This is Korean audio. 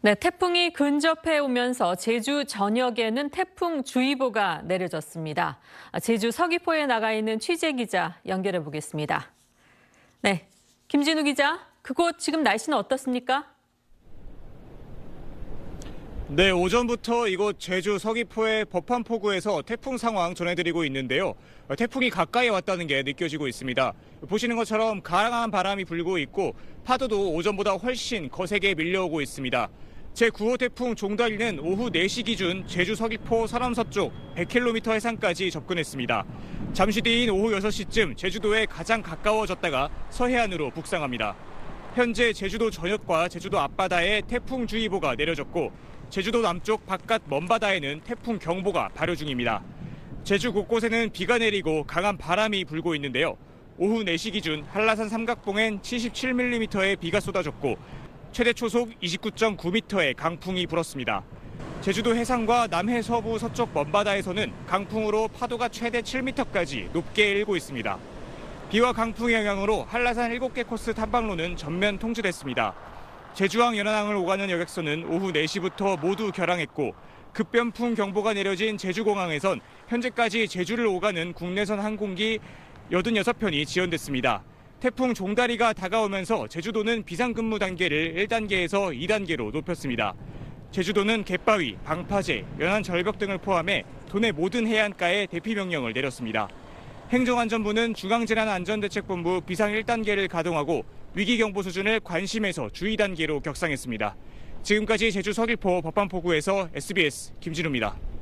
네, 태풍이 근접해 오면서 제주 전역에는 태풍주의보가 내려졌습니다. 제주 서귀포에 나가 있는 취재 기자 연결해 보겠습니다. 네, 김진우 기자, 그곳 지금 날씨는 어떻습니까? 네, 오전부터 이곳 제주 서귀포의 법한포구에서 태풍 상황 전해드리고 있는데요. 태풍이 가까이 왔다는 게 느껴지고 있습니다. 보시는 것처럼 강한 바람이 불고 있고 파도도 오전보다 훨씬 거세게 밀려오고 있습니다. 제9호 태풍 종달이는 오후 4시 기준 제주 서귀포 서남서쪽 100km 해상까지 접근했습니다. 잠시 뒤인 오후 6시쯤 제주도에 가장 가까워졌다가 서해안으로 북상합니다. 현재 제주도 전역과 제주도 앞바다에 태풍주의보가 내려졌고 제주도 남쪽 바깥 먼바다에는 태풍 경보가 발효 중입니다. 제주 곳곳에는 비가 내리고 강한 바람이 불고 있는데요. 오후 4시 기준 한라산 삼각봉엔 77mm의 비가 쏟아졌고 최대 초속 29.9m의 강풍이 불었습니다. 제주도 해상과 남해 서부 서쪽 먼바다에서는 강풍으로 파도가 최대 7m까지 높게 일고 있습니다. 비와 강풍의 영향으로 한라산 7개 코스 탐방로는 전면 통제됐습니다. 제주항 연안항을 오가는 여객선은 오후 4시부터 모두 결항했고 급변풍 경보가 내려진 제주공항에선 현재까지 제주를 오가는 국내선 항공기 86편이 지연됐습니다. 태풍 종다리가 다가오면서 제주도는 비상근무 단계를 1단계에서 2단계로 높였습니다. 제주도는 갯바위, 방파제, 연안 절벽 등을 포함해 도내 모든 해안가에 대피 명령을 내렸습니다. 행정안전부는 중앙재난안전대책본부 비상 1단계를 가동하고 위기경보 수준을 관심에서 주의 단계로 격상했습니다. 지금까지 제주 서귀포 법한포구에서 SBS 김진우입니다.